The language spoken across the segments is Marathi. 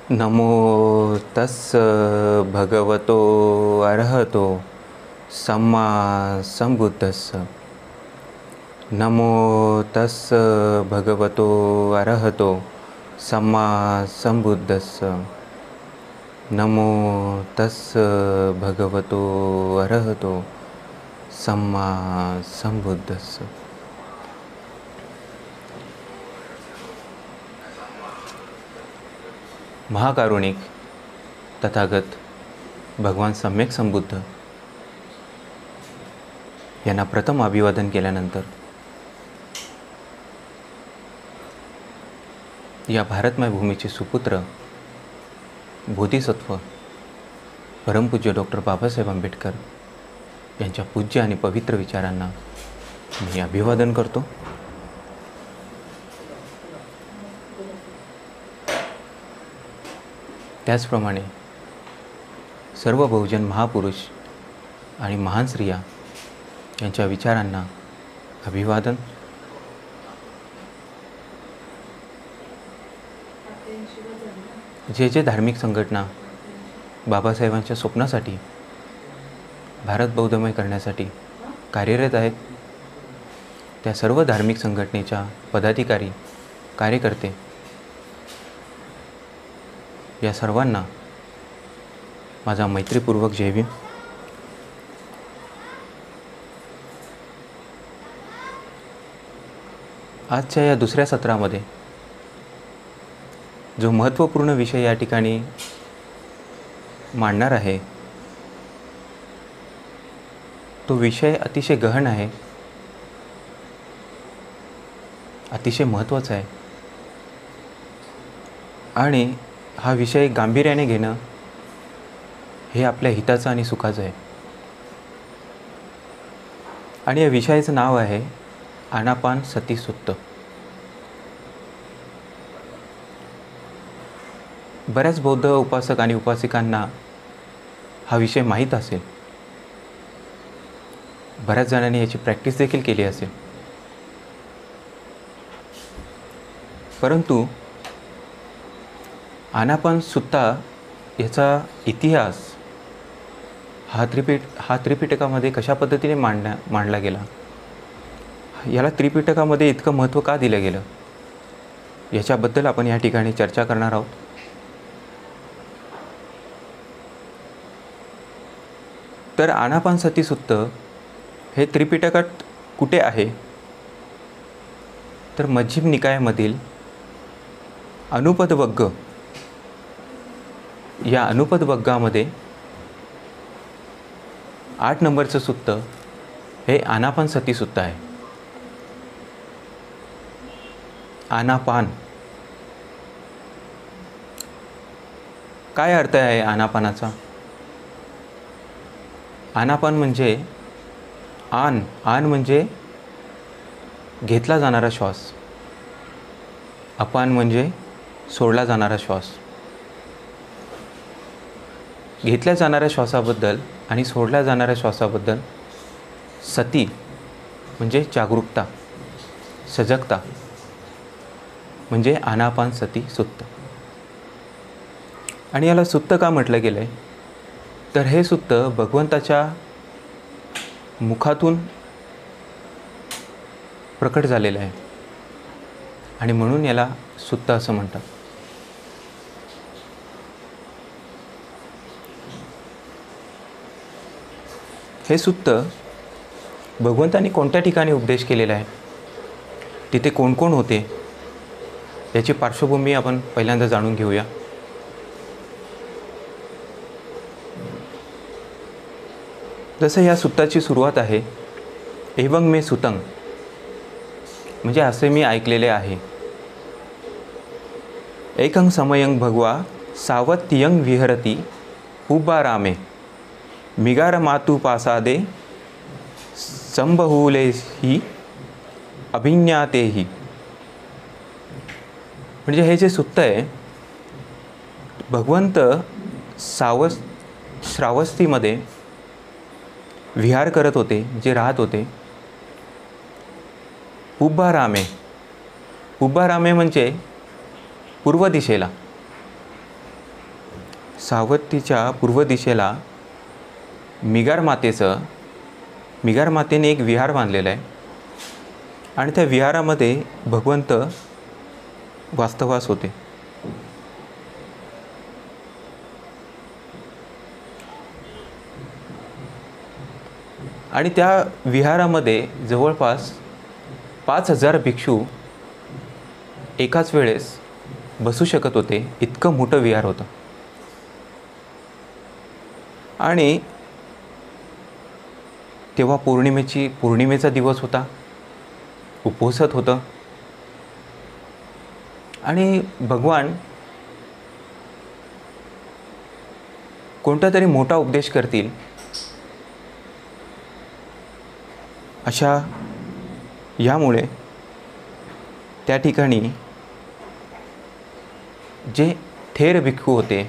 नमो तस्स भगवतो अरहतो सम्मा संबुद्धस्स। नमो तस्स भगवतो अरहतो सम्मा संबुद्धस्स। नमो तस्स भगवतो अरहतो सम्मा संबुद्धस्स। महाकारुणिक तथागत भगवान सम्यक संबुद्ध यांना प्रथम अभिवादन केल्यानंतर या भारतमय भूमीचे सुपुत्र बोधिसत्व परमपूज्य डॉक्टर बाबासाहेब आंबेडकर यांच्या पूज्य आणि पवित्र विचारांना मी अभिवादन करतो। त्याचप्रमाणे सर्व बहुजन महापुरुष आणि महान स्त्रिया यांच्या विचारांना अभिवादन। जे जे धार्मिक संघटना बाबासाहेबांच्या स्वप्नासाठी भारत बौद्धमय करण्यासाठी कार्यरत आहेत, त्या सर्व धार्मिक संघटनेच्या पदाधिकारी, कार्यकर्ते या सर्वांना माझा मैत्रीपूर्वक जय भीम। आजच्या या दुसऱ्या सत्रामध्ये जो महत्त्वपूर्ण विषय या ठिकाणी मांडणार आहे तो विषय अतिशय गहन आहे, अतिशय महत्त्वाचा आहे आणि हा विषय गांभीर्याने घेणं हे आपल्या हिताचं आणि सुखाचं आहे। आणि या विषयाचं नाव आहे आनापानसती सुत्त। बऱ्याच बौद्ध उपासक आणि उपासिकांना हा विषय माहीत असेल, बऱ्याच जणांनी याची प्रॅक्टिस देखील केली असेल, परंतु आनापानसुत्ता याचा इतिहास हा त्रिपिटकामध्ये कशा पद्धतीने मांडला गेला, याला त्रिपिटकामध्ये इतकं महत्त्व का दिलं गेलं, याच्याबद्दल आपण या ठिकाणी चर्चा करणार आहोत। तर आनापानसती सुत्त हे त्रिपिटकात कुठे आहे, तर मध्यम निकायामधील अनुपदवग्ग या अनुपदवग्गामध्ये 8 नंबरचं सुत्त हे आनापानसती सुत्त आहे। आनापान काय अर्थ आहे आनापानाचा? आनापान म्हणजे आन म्हणजे घेतला जाणारा श्वास, अपान म्हणजे सोडला जाणारा श्वास। घेतल्या जाणाऱ्या श्वासाबद्दल आणि सोडल्या जाणाऱ्या श्वासाबद्दल सती म्हणजे जागरूकता, सजगता म्हणजे आनापानसती सुत्त। आणि याला सुत्त का म्हटलं गेलं आहे, तर हे सुत्त भगवंताच्या मुखातून प्रकट झालेलं आहे आणि म्हणून याला सुत्त असं म्हणतात। हे सुत्त भगवंतांनी कोणत्या ठिकाणी उपदेश केलेला आहे, तिथे कोण कोण होते, याची पार्श्वभूमी आपण पहिल्यांदा जाणून घेऊया। जसं या सुत्ताची सुरुवात आहे, एवं मे सुतं म्हणजे असे मी ऐकलेले आहे। एकं समयं भगवा सावत्यं विहरती हुब्बारामे मिगार मातु पासादे संबहुलेहि अभिज्ञातेहि। म्हणजे हे जे सुत्त आहे, भगवंत श्रावस्तीमध्ये विहार करत होते, जे राहत होते। हुब्बारामे म्हणजे पूर्व दिशेला, सावतीच्या पूर्व दिशेला मिगार मातेने एक विहार बांधलेलं आहे आणि त्या विहारामध्ये भगवंत वास्तवास होते. आणि त्या विहारामध्ये जवळपास 5000 भिक्षू एकाच वेळेस बसू शकत होते, इतकं मोठं विहार होतं. आणि तेव्हा पौर्णिमेचा दिवस होता, उपोषित होतं. आणि भगवान कोणता तरी मोठा उपदेश करतील अशा यामुळे त्या ठिकाणी जे थेर भिक्खू होते,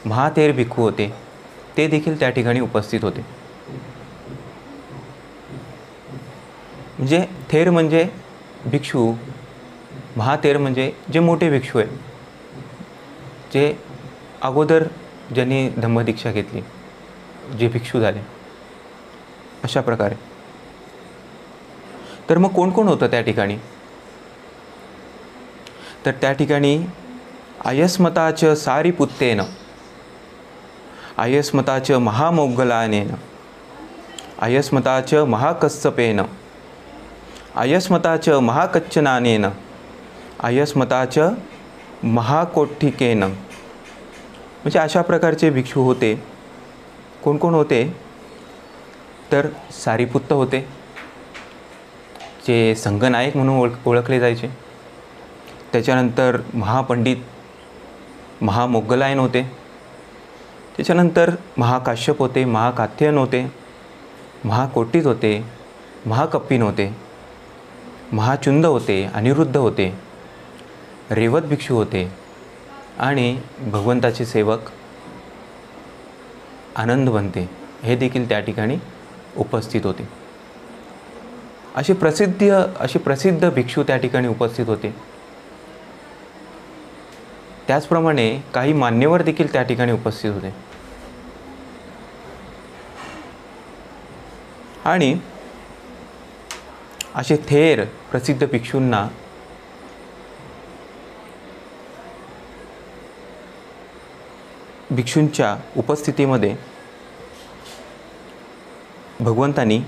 महाथेर भिक्खू होते, ते देखील त्या ठिकाणी उपस्थित होते. म्हणजे थेर म्हणजे भिक्षू, महाथेर म्हणजे जे मोठे भिक्षू आहे, जे अगोदर ज्यांनी धम्मदीक्षा घेतली, जे भिक्षू झाले, अशा प्रकारे. तर मग कोण कोण होतं त्या ठिकाणी? तर त्या ठिकाणी अयस्मताच सारिपुत्तेन, अयस्मताच महामौगलानेन, अयस्मताच महाकස්සपेन, अयस्मताच महाकच्चनानेन, अयस्मताच महाकोठिकेन. म्हणजे अशा प्रकारचे भिक्षू होते. कोण कोण होते? तर सारिपुत्त होते, जे संघनायक म्हणून ओळखले जायचे. त्याच्यानंतर महापंडित महामौगलायन होते. त्याच्यानंतर महाकाश्यप होते, महाकात्ययन होते, महाकोटित होते, महाकप्पिन होते, महाचुंद होते, अनिरुद्ध होते, रेवत भिक्षू होते आणि भगवंताचे सेवक आनंदवंते हे देखील त्या ठिकाणी उपस्थित होते. असे प्रसिद्ध भिक्षू त्या ठिकाणी उपस्थित होते. त्याचप्रमाणे काही मान्यवर देखील त्या ठिकाणी उपस्थित होते. आणि असे थेर प्रसिद्ध भिक्षूंना भिक्षूंच्या उपस्थितीमध्ये भगवंतांनी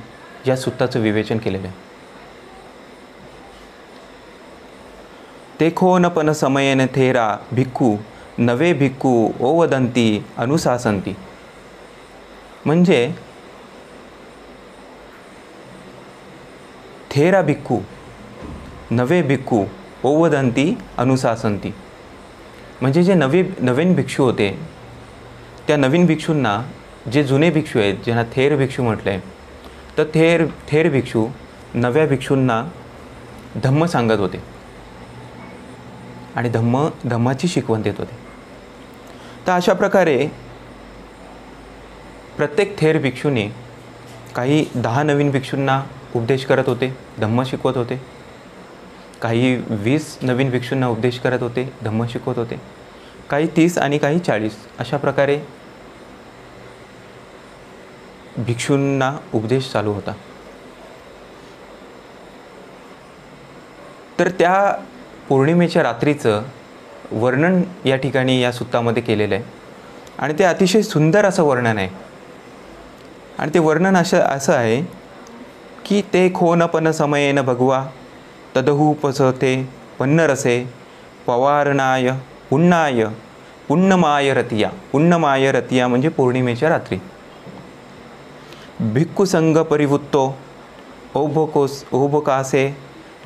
या सुत्ताचं विवेचन केलेलं आहे. तेखो न पण समयेन थेरा भिक्खू नवे भिक्खू ओवदंती अनुशासंती. म्हणजे थेरा भिक्खू नवे भिक्खू ओवदंती अनुशासंती. म्हणजे जे नवीन भिक्षू होते, त्या नवीन भिक्षूंना जे जुने भिक्षू आहेत, ज्यांना थेर भिक्षू म्हटलं आहे, तर थेर भिक्षू नव्या भिक्षूंना धम्म सांगत होते आणि धम्माची शिकवण देत होते. तर अशा प्रकारे प्रत्येक थेर भिक्षूने काही 10 नवीन भिक्षूंना उपदेश करत होते, धम्म शिकवत होते. काही 20 नवीन भिक्षूंना उपदेश करत होते, धम्म शिकवत होते. काही 30 आणि काही 40 अशा प्रकारे भिक्षूंना उपदेश चालू होता. तर त्या पौर्णिमेच्या रात्रीचं वर्णन या ठिकाणी या सुत्तामध्ये केलेलं आहे आणि ते अतिशय सुंदर असं वर्णन आहे. आणि ते वर्णन असं आहे की ते खोनपन समयेन भगवा तदहूपसते पन्नरसे पवारणाय पुण्णाय पुण्यमाय रतिया म्हणजे पौर्णिमेच्या रात्री. भिक्खुसंग परिवृत्तो औभकासे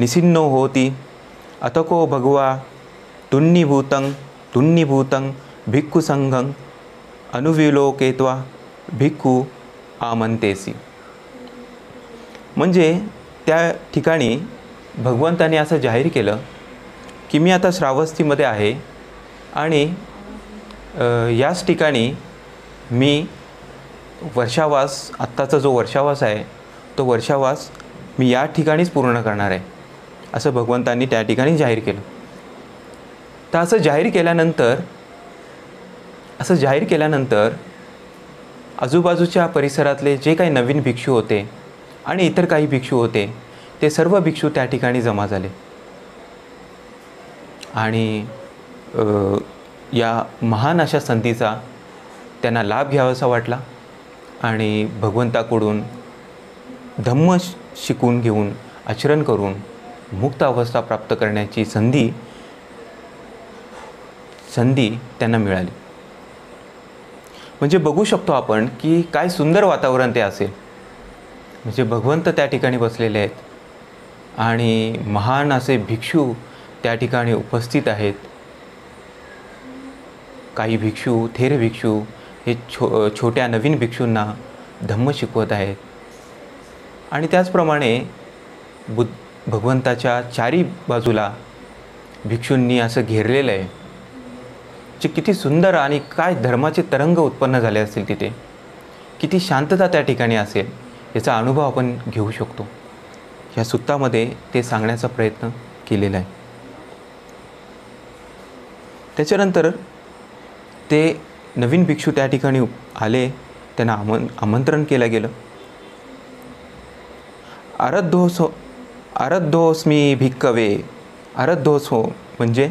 निसिन्नो होती अतको भगवा तुन्नीभूतं भिक्खुसंघं अनुविलोकेत्वा भिक्खू आमंतेसी. म्हणजे त्या ठिकाणी भगवंताने असं जाहीर केलं की मी आता श्रावस्तीमध्ये आहे आणि याच ठिकाणी मी वर्षावास, आत्ताचा जो वर्षावास आहे तो वर्षावास मी या ठिकाणीच पूर्ण करणार आहे, असं भगवंतांनी त्या ठिकाणी जाहीर केलं. तर असं जाहीर केल्यानंतर असं जाहीर केल्यानंतर आजूबाजूच्या परिसरातले जे काही नवीन भिक्षू होते आणि इतर काही भिक्षू होते ते सर्व भिक्षू त्या ठिकाणी जमा झाले आणि या महान अशा संधीचा त्यांना लाभ घ्यावासा वाटला आणि भगवंताकडून धम्म शिकून घेऊन आचरण करून मुक्त अवस्था प्राप्त करण्याची संधी त्यांना मिळाली. म्हणजे बघू शकतो आपण की काय सुंदर वातावरण ते असेल. म्हणजे भगवंत त्या ठिकाणी बसलेले आहेत आणि महान असे भिक्षू त्या ठिकाणी उपस्थित आहेत. काही भिक्षू, थेर भिक्षू हे छोट्या नवीन भिक्षूंना धम्म शिकवत आहेत आणि त्याचप्रमाणे भगवंताच्या चारी बाजूला भिक्षूंनी असं घेरलेलं आहे. जे किती सुंदर आणि काय धर्माचे तरंग उत्पन्न झाले असतील तिथे, किती शांतता त्या ठिकाणी असेल याचा अनुभव आपण घेऊ शकतो. ह्या सुत्तामध्ये ते सांगण्याचा प्रयत्न केलेला आहे. त्याच्यानंतर ते नवीन भिक्षू त्या ठिकाणी आले, त्यांना आमंत्रण केलं गेलं. आरद्धोस्मी भिक्कवे. आरद्धोस्मो म्हणजे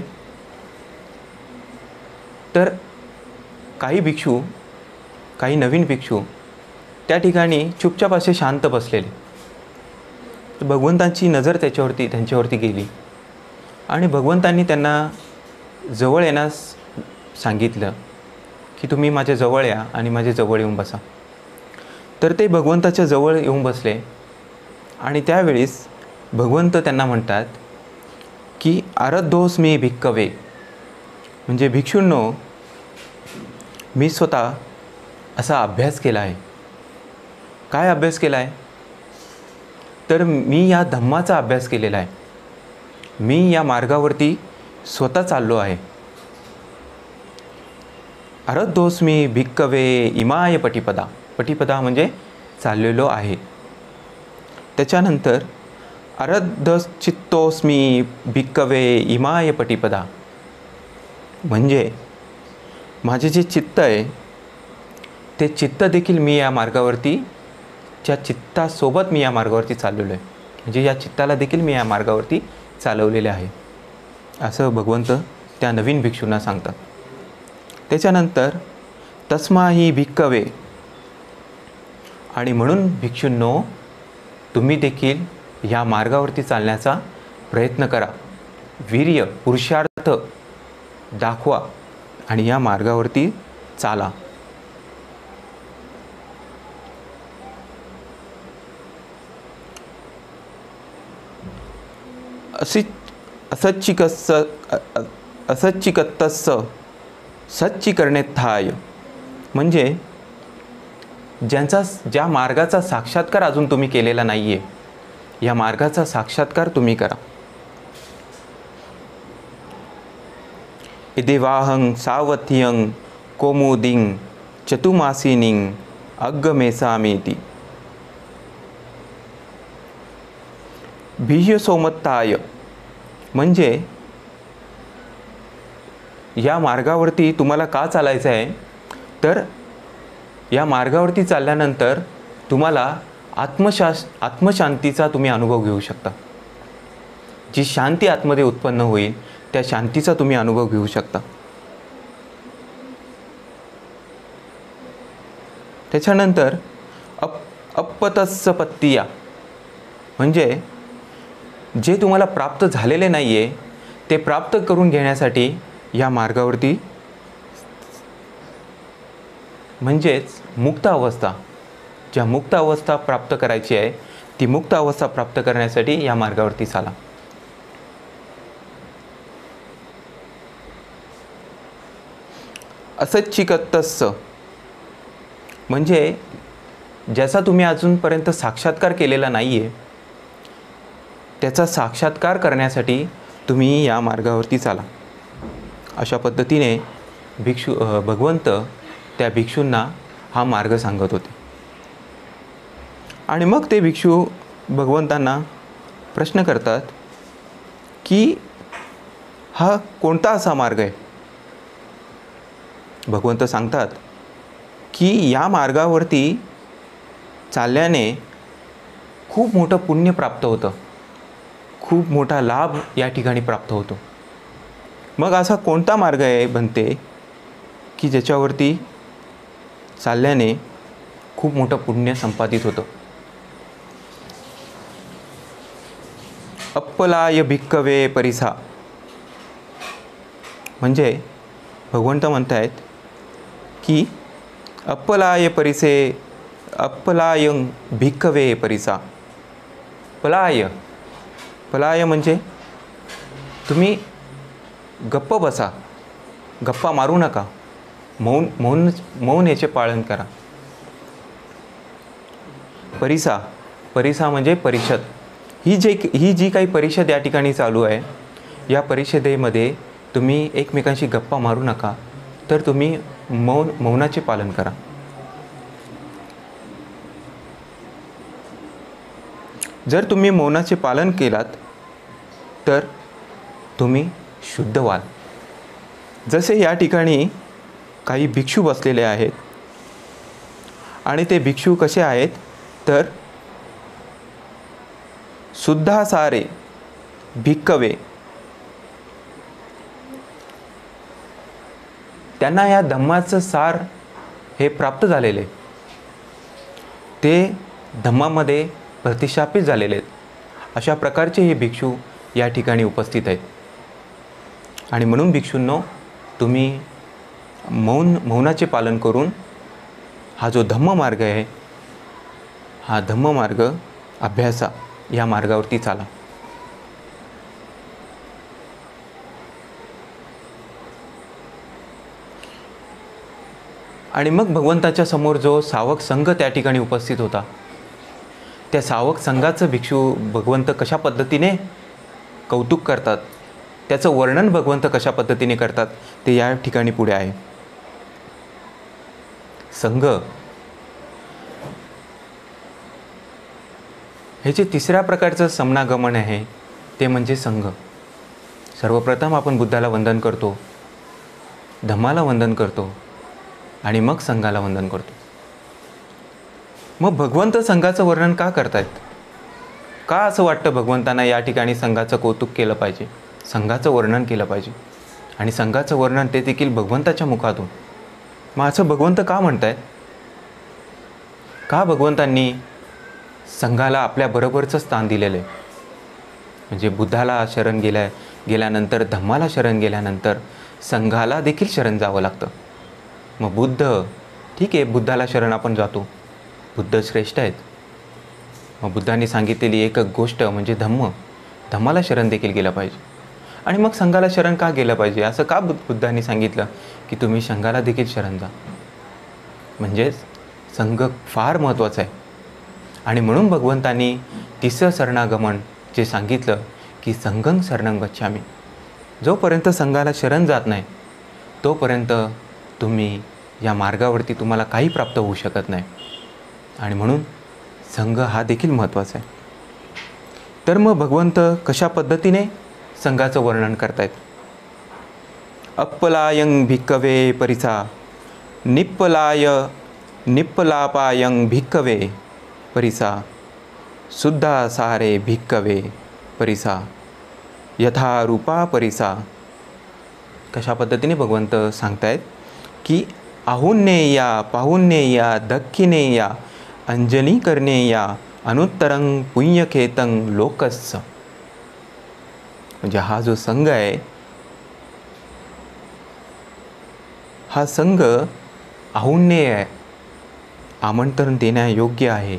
तर काही भिक्षू, काही नवीन भिक्षू त्या ठिकाणी चुपचाप असे शांत बसलेले. भगवंतांची नजर त्यांच्यावरती गेली आणि भगवंतांनी त्यांना जवळ येण्यास सांगितलं की तुम्ही माझ्या जवळ या आणि माझ्या जवळ येऊन बसा. तर ते भगवंताच्या जवळ येऊन बसले आणि त्यावेळेस भगवंत त्यांना म्हणतात की आरद्धोस्मी भिक्कवे. म्हणजे भिक्षूंनो, मी स्वतः असा अभ्यास केला आहे. काय अभ्यास केला आहे? तर मी या धम्माचा अभ्यास केलेला आहे. मी या मार्गावरती स्वतः चाललो आहे. आरद्धोस्मी भिक्कवे इमाय पटिपदा. पटिपदा म्हणजे चाललेलो आहे. त्याच्यानंतर आरद्धचित्तोस्मी भिक्कवे इमाय पटिपदा म्हणजे माझे जे चित्त आहे ते चित्त देखील मी या मार्गावरती, ज्या चित्तासोबत मी या मार्गावरती चाललेलो आहे, म्हणजे या चित्ताला देखील मी या मार्गावरती चालवलेले आहे, असं भगवंत त्या नवीन भिक्षूंना सांगतात. त्याच्यानंतर तस्माही भिक्कवे. आणि म्हणून भिक्षूंनो, तुम्ही देखील या मार्गावरती चालण्याचा प्रयत्न करा. वीर्य, पुरुषार्थ दाखवा आणि या मार्गावरती चाला. असच्चिकत्तस्स सच्चीकरणेत्थाय. म्हणजे ज्या मार्गाचा साक्षात्कार अजून तुम्ही केलेला नाही आहे, या मार्गाचा साक्षात्कार तुम्ही करा. इदेवाहं सावथियं कोमुदिं चतुमासिनीं अग्गमेसामीति. भिय्यसोमत्ताय म्हणजे या मार्गावरती तुम्हाला का चालायचं आहे, तर या मार्गावरती चालल्यानंतर तुम्हाला आत्मशांतीचा तुम्ही अनुभव घेऊ शकता. जी शांती आतमध्ये उत्पन्न होईल त्या शांतीचा तुम्ही अनुभव घेऊ शकता. त्याच्यानंतर अपतस्सपत्तिया म्हणजे जे तुम्हाला प्राप्त झालेले नाही आहे ते प्राप्त करून घेण्यासाठी या मार्गावरती, म्हणजेच मुक्त अवस्था, ज्या मुक्त अवस्था प्राप्त करायची आहे ती मुक्त अवस्था प्राप्त करण्यासाठी या मार्गावरती चाला. असच्चिकत्तस्स म्हणजे ज्याचा तुम्ही अजूनपर्यंत साक्षात्कार केलेला नाही आहे त्याचा साक्षात्कार करण्यासाठी तुम्ही या मार्गावरती चाला. अशा पद्धतीने भगवंत त्या भिक्षूंना हा मार्ग सांगत होते. आणि मग ते भिक्षू भगवंतांना प्रश्न करतात की हा कोणता असा मार्ग आहे भगवंत सांगतात की या मार्गावरती चालल्याने खूप मोठं पुण्य प्राप्त होतं, खूप मोठा लाभ या ठिकाणी प्राप्त होतो. मग असा कोणता मार्ग आहे बनते की ज्याच्यावरती चालल्याने खूप मोठं पुण्य संपादित होतं? अप्पलाय भिक्कवे परिसा, म्हणजे भगवंत म्हणत आहेत की अप्पलाय परिसे अप्पलायं भिक्कवे परिसा. पलाय म्हणजे तुम्ही गप्प बसा, गप्पा मारू नका, मौन याचे पालन करा. परिसा म्हणजे परिषद. ही जी काही परिषद या ठिकाणी चालू आहे, या परिषदेमध्ये तुम्ही एकमेकांशी गप्पा मारू नका, तर तुम्ही मौनाचे पालन करा. जर तुम्ही मौनाचे पालन केलात तर तुम्ही शुद्ध व्हाल. जसे या ठिकाणी काही भिक्षू बसलेले आहेत आणि ते भिक्षू कसे आहेत तर शुद्धा सारे भिक्कवे, त्यांना या धम्माचं सार हे प्राप्त झालेले, ते धम्मामध्ये प्रतिष्ठापित झालेले आहेत. अशा प्रकारचे हे भिक्षू या ठिकाणी उपस्थित आहेत. आणि म्हणून भिक्षूंनो, तुम्ही मौनाचे पालन करून हा जो धम्ममार्ग आहे, हा धम्ममार्ग अभ्यासा, या मार्गावरती चाला. आणि मग भगवंताच्या समोर जो सावक संघ त्या ठिकाणी उपस्थित होता, त्या सावक संघाचं भिक्षू भगवंत कशा पद्धतीने कौतुक करतात, त्याचं वर्णन भगवंत कशा पद्धतीने करतात ते या ठिकाणी पुढे आहे. संघ हे जे तिसऱ्या प्रकारचं समनागमन आहे ते म्हणजे संघ. सर्वप्रथम आपण बुद्धाला वंदन करतो, धम्माला वंदन करतो आणि मग संघाला वंदन करतो. मग भगवंत संघाचं वर्णन का करतायत? का असं वाटतं भगवंतांना या ठिकाणी संघाचं कौतुक केलं पाहिजे, संघाचं वर्णन केलं पाहिजे आणि संघाचं वर्णन ते देखील भगवंताच्या मुखातून? मग असं भगवंत का म्हणतायत? का भगवंतांनी संघाला आपल्याबरोबरचं स्थान दिलेलं आहे? म्हणजे बुद्धाला शरण गेल्यानंतर, धम्माला शरण गेल्यानंतर संघाला देखील शरण जावं लागतं. मग बुद्ध, ठीक आहे, बुद्धाला शरण आपण जातो, बुद्ध श्रेष्ठ आहेत. मग बुद्धांनी सांगितलेली एक गोष्ट म्हणजे धम्माला शरण देखील गेलं पाहिजे. आणि मग संघाला शरण का गेलं पाहिजे? असं का बुद्धांनी सांगितलं की तुम्ही संघाला देखील शरण जा? म्हणजेच संघ फार महत्त्वाचा आहे. आणि म्हणून भगवंतांनी तिसरं शरणागमन जे सांगितलं की संघं शरणं गच्छामि. जोपर्यंत संघाला शरण जात नाही तोपर्यंत तुम्ही या मार्गावरती तुम्हाला काही प्राप्त होऊ शकत नाही. आणि म्हणून संघ हा देखील महत्त्वाचा आहे. तर मग भगवंत कशा पद्धतीने संघाचं वर्णन करतायत? अप्पलायं भिक्कवे परिसा निप्पलापायं भिक्कवे परिसा शुद्धा सारे भिक्कवे परिसा यथा रूपा परिसा. कशा पद्धतीने भगवंत सांगतायत की आहुन्नेया पाहुन्नेया दक्षिणेया अंजली करनेया अनुत्तरं पुण्यखेतं लोकस्स. म्हणजे हा जो संघ आहे, हा संघ आहुन्नेय आहे, आमंत्रण देण्यायोग्य आहे,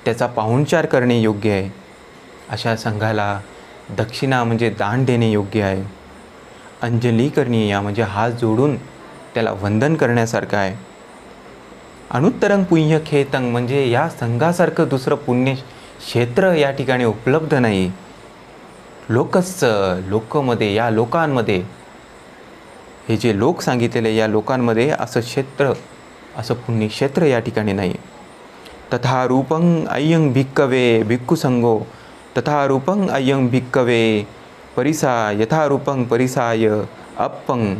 त्याचा पाहुणचार करणे योग्य आहे. अशा संघाला दक्षिणा म्हणजे दान देणे योग्य आहे. अंजली करणीय म्हणजे हात जोडून त्याला वंदन करण्यासारखं आहे. अनुत्तरं पुण्यखेतं म्हणजे या संघासारखं दुसरं पुण्य क्षेत्र या ठिकाणी उपलब्ध नाही. लोकांमध्ये, या लोकांमध्ये, हे जे लोक सांगितलेले या लोकांमध्ये असं क्षेत्र, असं पुण्यक्षेत्र या ठिकाणी नाही. तथा रूपं अय्यं भिक्कवे भिक्खुसंगो तथा रूपं अय्यं भिक्कवे परिसा यथा रूपं परिसाय अप्पं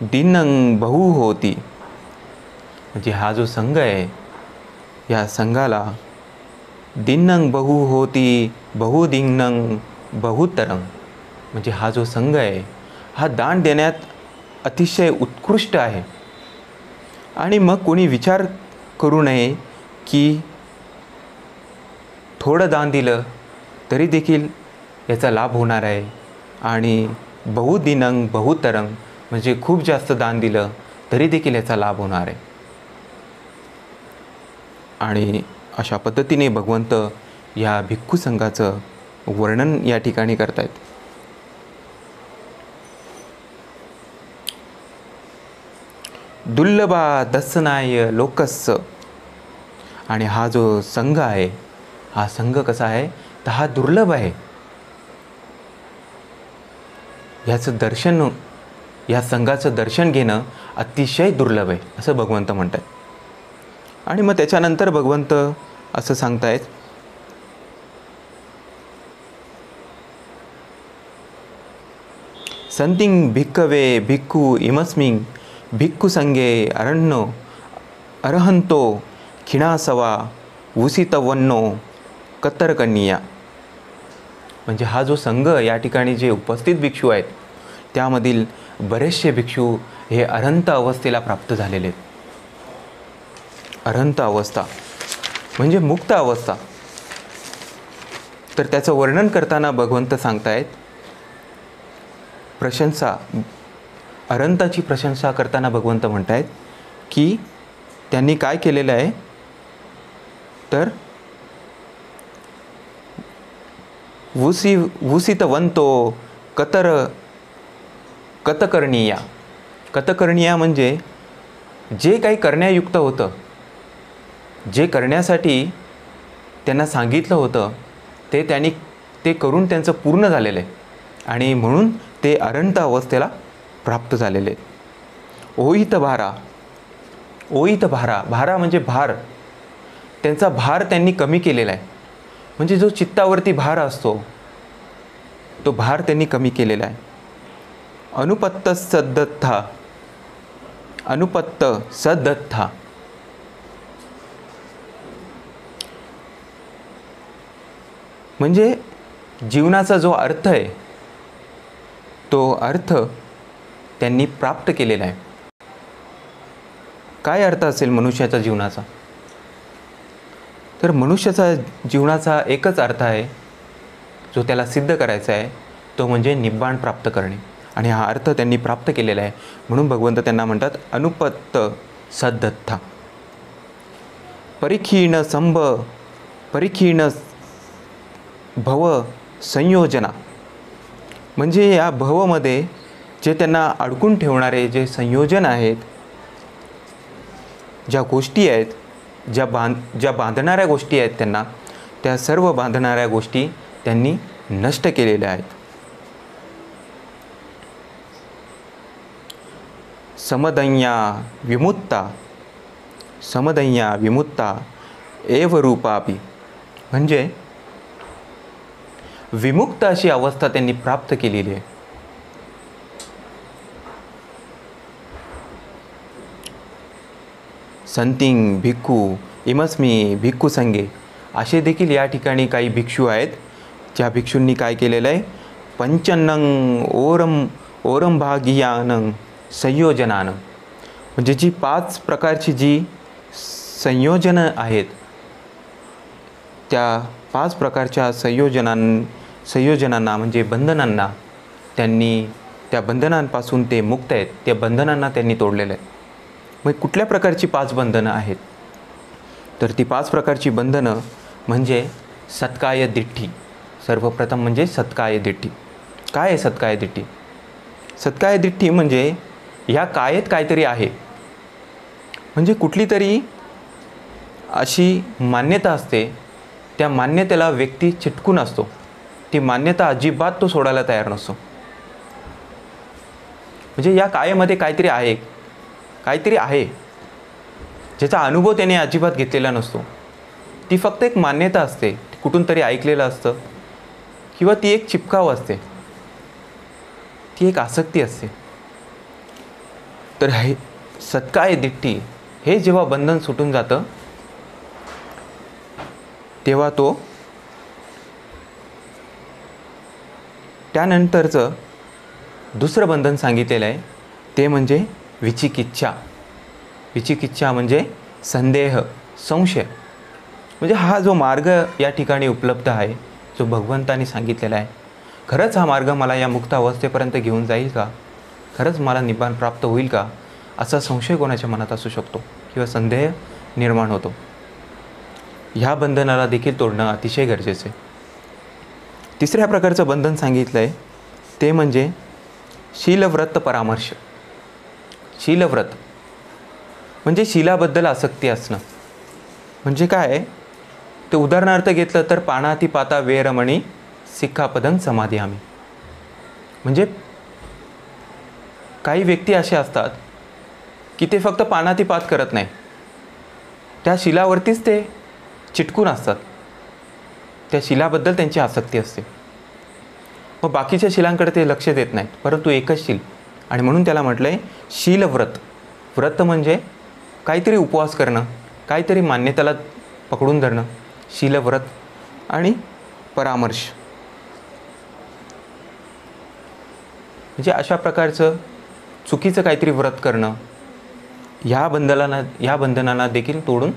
दिनं बहु होती. म्हणजे हा जो संघ आहे, या संघाला दिनं बहु होती बहुदिनं बहुतरंग. म्हणजे हा जो संघ आहे हा दान देण्यात अतिशय उत्कृष्ट आहे. आणि मग कोणी विचार करू नये की थोडं दान दिलं तरी देखील याचा लाभ होणार आहे, आणि बहुदिनं बहुतरंग म्हणजे खूप जास्त दान दिलं तरी देखील याचा लाभ होणार आहे. आणि अशा पद्धतीने भगवंत या भिक्खू संघाचं वर्णन या ठिकाणी करतायत. दुर्लभा दर्शनाय लोकस्य. आणि हा जो संघ आहे, हा संघ कसा आहे तर हा दुर्लभ आहे. ह्याचं दर्शन, या संघाचं दर्शन घेणं अतिशय दुर्लभ आहे असं भगवंत म्हणतात. आणि मग त्याच्यानंतर भगवंत असं सांगतायत, संतिं भिक्खवे भिक्खू इमस्मिं भिक्खू संगे अरहंतो खिणासवा उसितवन्नो कत्तरकन्या. म्हणजे हा जो संघ या ठिकाणी जे उपस्थित भिक्षू आहेत त्यामधील बरेचसे भिक्षू हे अरहंत अवस्थेला प्राप्त झालेले आहेत. अरहंत अवस्था म्हणजे मुक्त अवस्था. तर त्याचं वर्णन करताना भगवंत सांगतायत, प्रशंसा, अरहंताची प्रशंसा करताना भगवंत म्हणतायत की त्यांनी काय केलेलं आहे तर वुसितवंतो कतकर्णीया. कतकर्णीया म्हणजे जे काही करण्यायुक्त होतं, जे करण्यासाठी त्यांना सांगितलं होतं ते करून त्यांचं पूर्ण झालेलं आहे, आणि म्हणून ते अरहंत अवस्थेला प्राप्त झालेले आहेत. ओहित भारा. ओहित भारा, भारा म्हणजे भार. त्यांचा भार त्यांनी कमी केलेला आहे. म्हणजे जो चित्तावरती भार असतो तो भार त्यांनी कमी केलेला आहे. अनुपत्त सद्दत्था. अनुपत्त सद्दत्था म्हणजे जीवनाचा जो अर्थ आहे तो अर्थ त्यांनी प्राप्त केलेला आहे. काय अर्थ असेल मनुष्याच्या जीवनाचा? तर मनुष्याचा जीवनाचा एकच अर्थ आहे जो त्याला सिद्ध करायचा आहे, तो म्हणजे निब्बाण प्राप्त करणे. आणि हा अर्थ त्यांनी प्राप्त केलेला आहे. म्हणून भगवंत त्यांना म्हणतात अनुपत्त सद्दत्था. परिखीण भव संयोजना. म्हणजे या भवमध्ये जे त्यांना अडकून ठेवणारे जे संयोजन आहेत, ज्या गोष्टी आहेत, ज्या बांधणाऱ्या गोष्टी आहेत त्यांना, त्या सर्व बांधणाऱ्या गोष्टी त्यांनी नष्ट केलेल्या आहेत. समदंया विमुक्ता. समदंया विमुक्ता एव रूपापि. म्हणजे विमुक्त अशी अवस्था त्यांनी प्राप्त केलेली आहे. संतिं भिक्खू इमस्मी भिक्खू संगे. असे देखील या ठिकाणी काही भिक्षू आहेत ज्या भिक्षूंनी काय केलेलं आहे, पंचन्नं ओरंभागियानं संयोजनानं. म्हणजे जी 5 प्रकारची जी संयोजनं आहेत त्या 5 प्रकारच्या संयोजनांना म्हणजे बंधनांना त्यांनी, त्या बंधनांपासून ते मुक्त आहेत, त्या बंधनांना त्यांनी तोडलेलं आहे. मग कुठल्या प्रकारची 5 बंधनं आहेत? तर ती 5 प्रकारची बंधनं म्हणजे सत्काय दिठ्ठी. सर्वप्रथम म्हणजे सत्काय दिठ्ठी. काय आहे सत्काय दिठ्ठी? सत्काय दिठ्ठी म्हणजे ह्या कायेत काहीतरी आहे. म्हणजे कुठली तरी अशी मान्यता असते, त्या मान्यतेला व्यक्ती चिटकून असतो. ती मान्यता अजिबात तो सोडायला तयार नसतो. म्हणजे या कायेमध्ये काहीतरी आहे, काहीतरी आहे ज्याचा अनुभव त्याने अजिबात घेतलेला नसतो. ती फक्त एक मान्यता असते, कुठून तरी ऐकलेलं असतं, किंवा ती एक चिपकाव असते, ती एक आसक्ती असते. तर हे सत्काय दिट्टी हे जेव्हा बंधन सुटून जातं तेव्हा तो त्यानंतरचं दुसरं बंधन सांगितलेलं आहे ते म्हणजे विचिकिच्छा. विचिकिच्छा म्हणजे संदेह, संशय. म्हणजे हा जो मार्ग या ठिकाणी उपलब्ध आहे, जो भगवंतांनी सांगितलेला आहे, खरंच हा मार्ग मला या मुक्त अवस्थेपर्यंत घेऊन जाईल का? खरंच मला निब्बाण प्राप्त होईल का? असा संशय कोणाच्या मनात असू शकतो किंवा संदेह निर्माण होतो. ह्या बंधनाला देखील तोडणं अतिशय गरजेचं आहे. तिसऱ्या प्रकारचं बंधन सांगितलं आहे ते म्हणजे शीलव्रत परामर्श. शीलव्रत म्हणजे शीलाबद्दल आसक्ती असणं. म्हणजे काय? ते उदाहरणार्थ घेतलं तर पाणातिपाता वेरमणी सिक्खापदं समादियामी. म्हणजे काही व्यक्ती असे असतात की ते फक्त पाणातिपात करत नाही, त्या शिलावरतीच ते चिटकून असतात. त्या शिलाबद्दल त्यांची आसक्ती असते. मग बाकीच्या शिलांकडे ते लक्ष देत नाहीत, परंतु एकच शील. आणि म्हणून त्याला म्हटलं आहे शीलव्रत. व्रत म्हणजे काहीतरी उपवास करणं, काहीतरी मान्यतेला पकडून धरणं. शीलव्रत आणि परामर्श म्हणजे अशा प्रकारचं चुकीचं काहीतरी व्रत करणं. ह्या बंधनांना देखील तोडून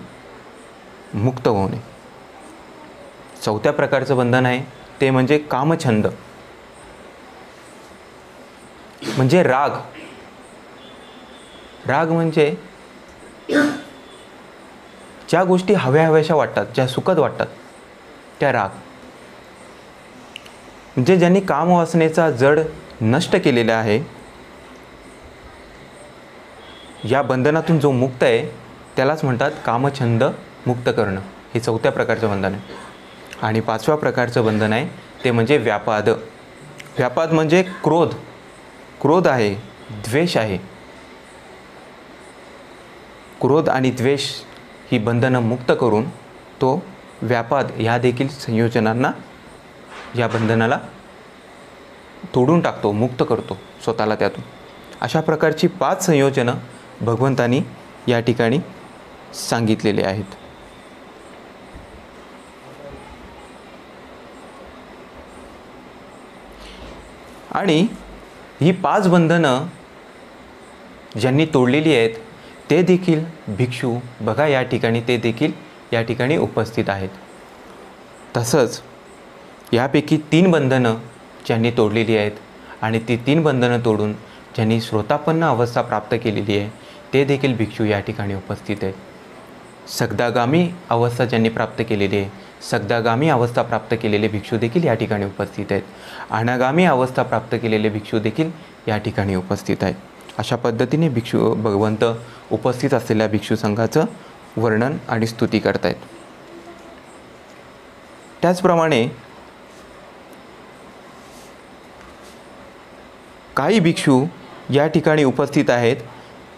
मुक्त होणे. चौथ्या प्रकारचं बंधन आहे ते म्हणजे कामछंद. म्हणजे राग. राग म्हणजे ज्या गोष्टी हव्याशा वाटतात, ज्या सुखद वाटतात, त्या राग. म्हणजे ज्यांनी कामवासनेचा जड नष्ट केलेला आहे, या बंधनातून जो मुक्त आहे त्यालाच म्हणतात कामछंद मुक्त करणं. हे चौथ्या प्रकारचं बंधन आहे. आणि पाचव्या प्रकारचं बंधन आहे ते म्हणजे व्यापाद. व्यापाद म्हणजे क्रोध. क्रोध आहे, द्वेष आहे. क्रोध आणि द्वेष ही बंधनं मुक्त करून तो व्यापाद ह्या देखील संयोजनांना, या बंधनाला तोडून टाकतो, मुक्त करतो स्वतःला त्यातून. अशा प्रकारची 5 संयोजनं भगवंतांनी या ठिकाणी सांगितलेले आहेत. आणि ही 5 बंधनं ज्यांनी तोडलेली आहेत ते देखील भिक्षू बघा या ठिकाणी, ते देखील या ठिकाणी उपस्थित आहेत. तसंच यापैकी 3 बंधनं ज्यांनी तोडलेली आहेत आणि ती 3 बंधनं तोडून ज्यांनी श्रोतापन्न अवस्था प्राप्त केलेली आहे ते देखील भिक्षू या ठिकाणी उपस्थित आहेत. सगदागामी अवस्था ज्यांनी प्राप्त केलेली आहे, सगदागामी अवस्था प्राप्त केलेले भिक्षू देखील या ठिकाणी उपस्थित आहेत. अनागामी अवस्था प्राप्त केलेले भिक्षू देखील या ठिकाणी उपस्थित आहेत. अशा पद्धतीने भिक्षू भगवंत उपस्थित असलेल्या भिक्षू संघाचं वर्णन आणि स्तुती करतायत. त्याचप्रमाणे काही भिक्षू या ठिकाणी उपस्थित आहेत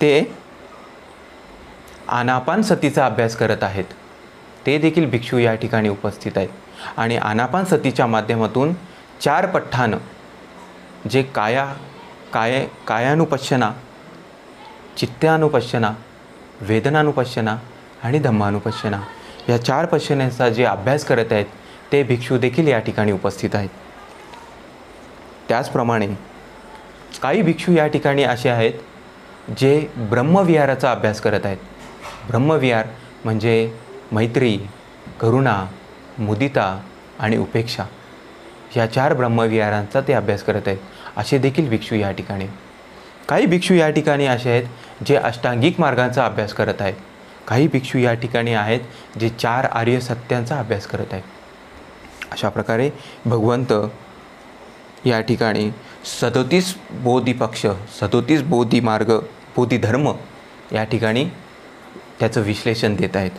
ते आनापानसतीचा अभ्यास करत आहेत. ते देखील भिक्षू या ठिकाणी उपस्थित आहेत. आणि आनापानसतीच्या माध्यमातून 4 पठ्ठानं जे कायानुपश्यना, चित्तानुपश्यना, वेदनानुपश्यना आणि धम्मानुपश्यना या 4 पश्यनांचा जे अभ्यास करत आहेत ते भिक्षू देखील या ठिकाणी उपस्थित आहेत. त्याचप्रमाणे काही भिक्षू या ठिकाणी असे आहेत जे ब्रह्मविहाराचा अभ्यास करत आहेत. ब्रह्मविहार म्हणजे मैत्री, करुणा, मुदिता आणि उपेक्षा या 4 ब्रह्मविहारांचा ते अभ्यास करत आहेत. असे देखील भिक्षू या ठिकाणी. काही भिक्षू या ठिकाणी असे आहेत जे अष्टांगिक मार्गांचा अभ्यास करत आहेत. काही भिक्षू या ठिकाणी आहेत जे 4 आर्य सत्यांचा अभ्यास करत आहेत. अशा प्रकारे भगवंत या ठिकाणी 37 बोधिपक्ष, 37 बोधिमार्ग, बोधिधर्म या ठिकाणी त्याचं विश्लेषण देत आहेत.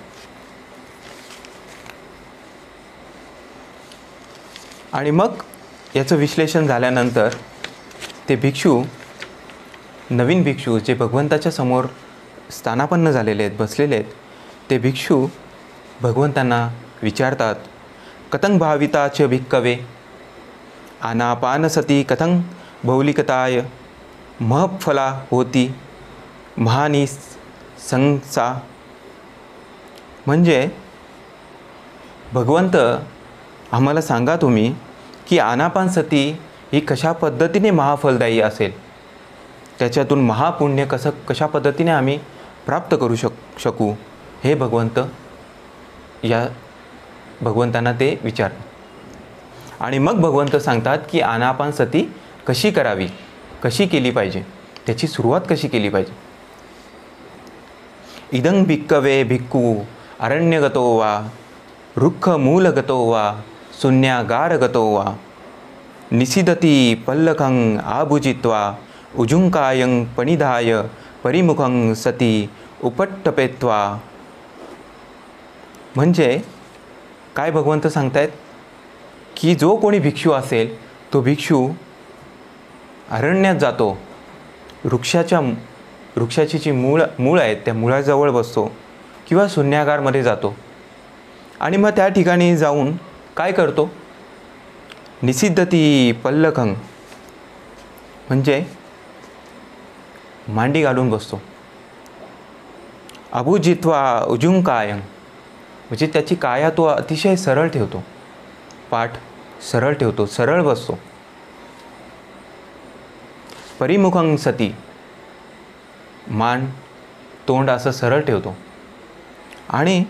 आणि मग याचं विश्लेषण झाल्यानंतर ते भिक्षू, नवीन भिक्षू जे भगवंताच्या समोर स्थानापन्न झालेले आहेत, बसलेले आहेत, ते भिक्षू भगवंतांना विचारतात, कथं भाविता च भिक्कवे आनापानसती कथं भौलिकताय महफला होती महानी संसा, म्हणजे भगवंत आम्हाला सांगा तुम्ही की आनापानसती ही कशा पद्धतीने महाफलदायी असेल, त्याच्यातून महापुण्य कशा पद्धतीने आम्ही प्राप्त करू शकू हे भगवंतांना ते विचारतात. आणि मग भगवंत सांगतात की आनापानसती कशी करावी, कशी केली पाहिजे, त्याची सुरुवात कशी केली पाहिजे. इदं भिक्कवे भिक्खू अरण्यगतो वा रुक्खमूलगतो वा शून्यागारगतो वा निषिदती पल्लखं आभुजित्वा उजुंकायं पणिधाय परिमुखं सती उपट्टपेत्वा. म्हणजे काय भगवंत सांगतायत की जो कोणी भिक्षू असेल तो भिक्षू अरण्यात जातो, वृक्षाची जी मूळ आहेत त्या मुळाजवळ बसतो किंवा शून्यागारमध्ये जातो आणि मग त्या ठिकाणी जाऊन काय करतो, निषिद्धती पल्लखं म्हणजे मांडी घालून बसतो. अभुजित्वा उजुंकायं म्हणजे त्याची काया तो अतिशय सरळ ठेवतो, पाठ सरळ ठेवतो, सरळ बसतो. परिमुखं सती मान तोंड असं सरळ ठेवतो. आणि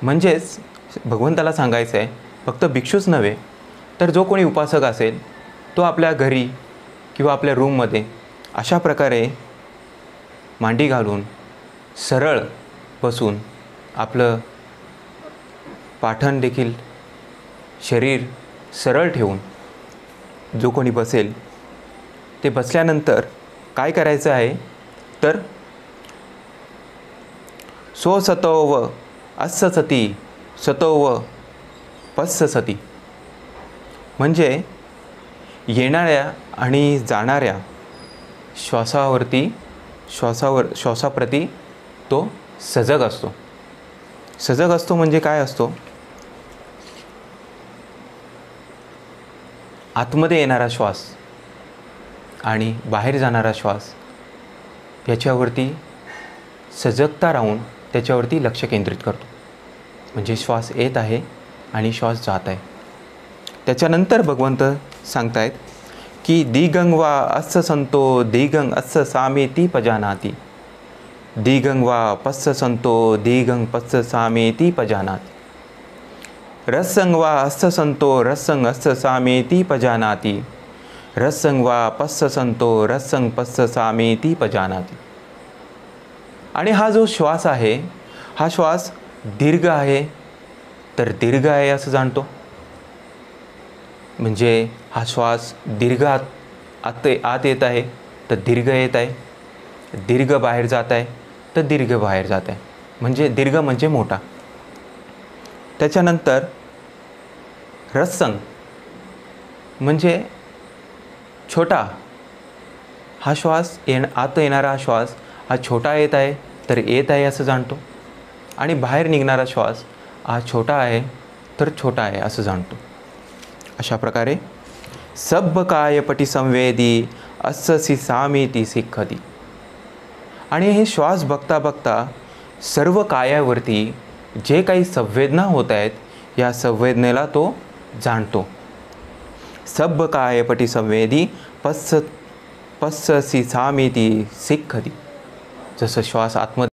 म्हणजेच भगवंताला सांगायचं आहे फक्त भिक्षूच नव्हे तर जो कोणी उपासक असेल तो आपल्या घरी किंवा आपल्या रूममध्ये अशा प्रकारे मांडी घालून सरळ बसून आपलं पाठण देखील शरीर सरळ ठेवून जो कोणी बसेल ते बसल्यानंतर काय करायचं आहे तर स्वसतोव अस्य सती सतोव पस्य सती म्हणजे येणाऱ्या आणि जाणाऱ्या श्वासाप्रती तो सजग असतो. सजग असतो म्हणजे काय असतो, आतमध्ये येणारा श्वास आणि बाहेर जाणारा श्वास याच्यावरती सजगता राहून त्याच्यावरती लक्ष केंद्रित करतो. म्हणजे श्वास येत आहे आणि श्वास जात आहे. त्याच्यानंतर भगवंत सांगतायत की दिगं वा अस्य संतो दिगं अस्य सामेती पजानाति, दिगं वा पस्य संतो दिगं पस्य सामेती पजानाति, रस्सं वा अस्य संतो रस्सं अस्य सामेती पजानाति, रस्सं वा पस्य संतो रस्सं पस्य सामेती पजानाति. आणि हा जो श्वास आहे हा श्वास दीर्घ आहे तर दीर्घ आहे असं जाणतो. म्हणजे हा श्वास दीर्घ आत येत आहे तर दीर्घ येत आहे, दीर्घ बाहेर जात आहे तर दीर्घ बाहेर जात आहे. म्हणजे दीर्घ म्हणजे मोठा. त्याच्यानंतर रस्संग म्हणजे छोटा. हा श्वास आत येणारा हा श्वास हा छोटा येत आहे तर येत आहे असं जाणतो आणि बाहेर निघणारा श्वास हा छोटा आहे तर छोटा आहे असं जाणतो. अशा प्रकारे सब्ब कायपटी संवेदी अस्ससी सामेती सिक्खती. आणि हे श्वास बघता बघता सर्व कायावरती जे काही संवेदना होत आहेत या संवेदनेला तो जाणतो. सब्ब कायपटी संवेदी पस्ससी सामेती सिक्खती. जसं श्वास आतमध्ये